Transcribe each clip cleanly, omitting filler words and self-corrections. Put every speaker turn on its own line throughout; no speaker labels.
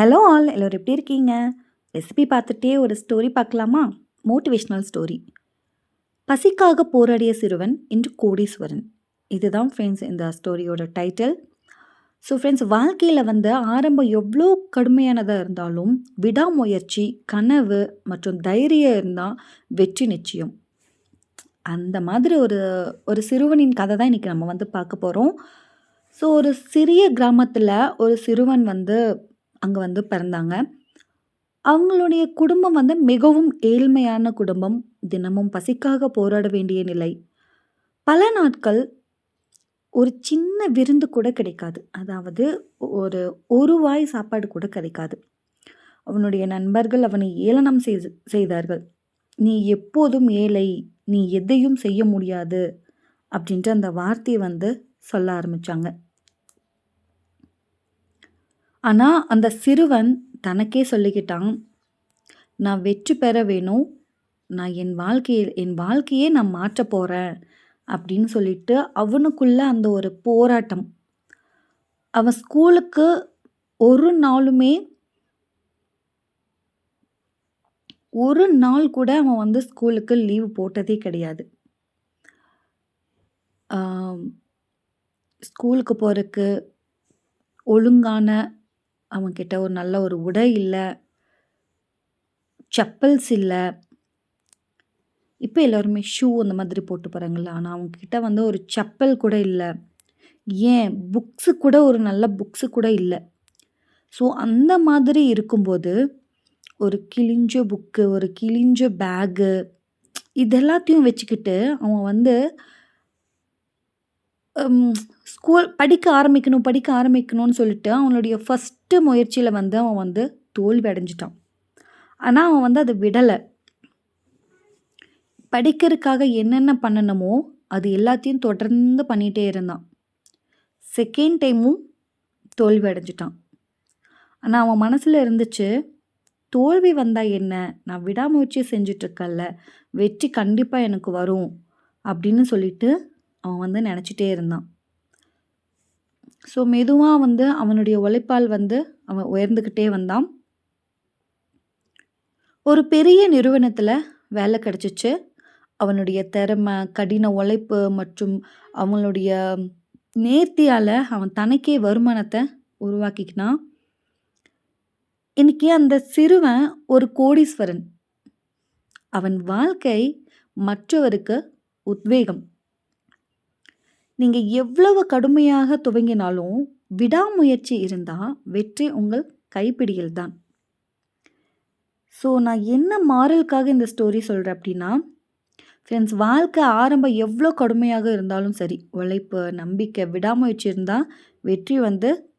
Hello all எல்லோரும் எப்படி இருக்கீங்க? ரெசிபி பார்த்துட்டே ஒரு ஸ்டோரி பார்க்கலாமா? Motivational story. பசிக்காக போராடிய சிறுவன் இன்று கோடீஸ்வரன். இதுதான் ஃப்ரெண்ட்ஸ் இந்த ஸ்டோரியோட டைட்டில். ஸோ ஃப்ரெண்ட்ஸ், வாழ்க்கையில் ஆரம்பம் எவ்வளோ கடுமையானதா இருந்தாலும் விடாமுயற்சி, கனவு மற்றும் தைரியம் இருந்தால் வெற்றி நிச்சயம். அந்த மாதிரி ஒரு ஒரு சிறுவனின் கதை தான் இன்றைக்கி நம்ம பார்க்க போகிறோம். ஸோ ஒரு சிறிய கிராமத்தில் ஒரு சிறுவன் அங்கே பிறந்தாங்க. அவங்களுடைய குடும்பம் மிகவும் ஏழ்மையான குடும்பம். தினமும் பசிக்காக போராட வேண்டிய நிலை. பல நாட்கள் ஒரு சின்ன விருந்து கூட கிடைக்காது. அதாவது ஒரு ஒரு வாய் சாப்பாடு கூட கிடைக்காது. அவனுடைய நண்பர்கள் அவனை ஏளனம் செய்தார்கள். "நீ எப்போதும் ஏழை, நீ எதையும் செய்ய முடியாது" அப்படின்ற அந்த வார்த்தையை சொல்ல ஆரம்பிச்சாங்க. ஆனா அந்த சிறுவன் தனக்கே சொல்லிக்கிட்டான், "நான் வெற்றி பெற வேணும். நான் என் வாழ்க்கையே நான் மாற்றப் போறேன்" அப்படின்னு சொல்லிட்டு அவனுக்குள்ள அந்த ஒரு போராட்டம். அவன் ஸ்கூலுக்கு ஒரு நாளுமே ஒரு நாள் கூட அவன் ஸ்கூலுக்கு லீவ் போட்டதே கிடையாது. ஸ்கூலுக்கு போறக்கு ஒழுங்கான அவன்கிட்ட ஒரு நல்ல ஒரு உடை இல்ல. செப்பல்ஸ் இல்ல. இப்ப எல்லாருமே ஷூ அந்த மாதிரி போட்டு போறாங்கல்ல. ஆனா அவன்கிட்ட ஒரு செப்பல் கூட இல்ல. ஏன் புக்ஸு கூட ஒரு நல்ல புக்ஸு கூட இல்ல. ஸோ அந்த மாதிரி இருக்கும்போது, ஒரு கிழிஞ்ச புக்கு, ஒரு கிழிஞ்ச பேகு இது எல்லாத்தையும் வச்சுக்கிட்டு அவன் ஸ்கூல் படிக்க ஆரம்பிக்கணும்னு சொல்லிட்டு அவனுடைய ஃபர்ஸ்ட்டு முயற்சியில அவன் தோல்வி அடைஞ்சுட்டான். ஆனா அவன் அத விடல. படிக்கிறதுக்காக என்னென்ன பண்ணணுமோ, அது எல்லாத்தையும் தொடர்ந்து பண்ணிட்டே இருந்தான். செகண்ட் டைமும் தோல்வி அடைஞ்சுட்டான். ஆனா அவன் மனசுல இருந்துச்சு, தோல்வி வந்தா என்ன? நான் விடாமுயற்சி செஞ்சுட்ருக்கேன்ல, வெற்றி கண்டிப்பா எனக்கு வரும் அப்படின்னு சொல்லிட்டு அவன் நெனச்சிட்டே இருந்தான். ஸோ மெதுவா அவனுடைய உழைப்பால் அவன் உயர்ந்துக்கிட்டே வந்தான். ஒரு பெரிய நிறுவனத்துல வேலை கிடைச்சுச்சு. அவனுடைய திறமை, கடின உழைப்பு மற்றும் அவங்களுடைய நேர்த்தியால அவன் தனக்கே வருமானத்த உருவாக்கிக்கினான். இன்னைக்கு அந்த சிறுவன் ஒரு கோடீஸ்வரன். அவன் வாழ்க்கை மற்றவருக்கு உத்வேகம். நீங்க எவ்வளவு கடுமையாக துவங்கினாலும், விடாமுயற்சி இருந்தா வெற்றி உங்கள் கைப்பிடியில் தான். ஸோ நான் என்ன மாறலுக்காக இந்த ஸ்டோரி சொல்றேன் அப்படின்னா, ஃப்ரெண்ட்ஸ், வாழ்க்கை ஆரம்பம் எவ்வளோ கடுமையாக இருந்தாலும் சரி, உழைப்பு, நம்பிக்கை, விடாமுயற்சி இருந்தா வெற்றி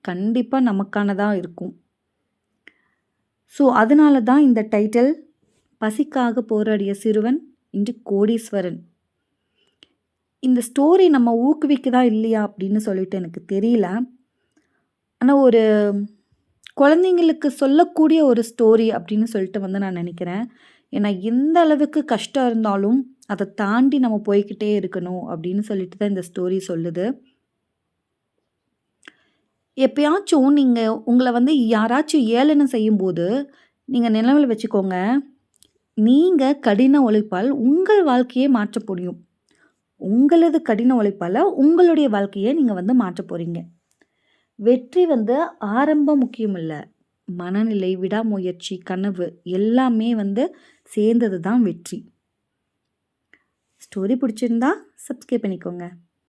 கண்டிப்பா நமக்கானதா இருக்கும். ஸோ அதனால தான் இந்த டைட்டில், பசிக்காக போராடிய சிறுவன் இன்று கோடீஸ்வரன். இந்த ஸ்டோரி நம்ம ஊக்குவிக்குதா இல்லையா அப்படின்னு சொல்லிட்டு எனக்கு தெரியல. ஆனா ஒரு குழந்தைங்களுக்கு சொல்லக்கூடிய ஒரு ஸ்டோரி அப்படின்னு சொல்லிட்டு நான் நினைக்கிறேன். ஏன்னா எந்த அளவுக்கு கஷ்டம் இருந்தாலும் அதை தாண்டி நம்ம போய்க்கிட்டே இருக்கணும் அப்படின்னு சொல்லிட்டு தான் இந்த ஸ்டோரி சொல்லுது. எப்பயாச்சும் நீங்கள் உங்களை யாராச்சும் ஏளனம் செய்யும்போது நீங்கள் நினைவில் வச்சுக்கோங்க, நீங்கள் கடின உழைப்பால் உங்கள் வாழ்க்கையை மாற்ற முடியும். உங்களது கடின உழைப்பால் உங்களுடைய வாழ்க்கையை நீங்கள் மாற்ற போகிறீங்க. வெற்றி ஆரம்பம் முக்கியம் இல்லை. மனநிலை, விடாமுயற்சி, கனவு எல்லாமே சேர்ந்தது தான் வெற்றி. ஸ்டோரி பிடிச்சிருந்தா சப்ஸ்கிரைப் பண்ணிக்கோங்க.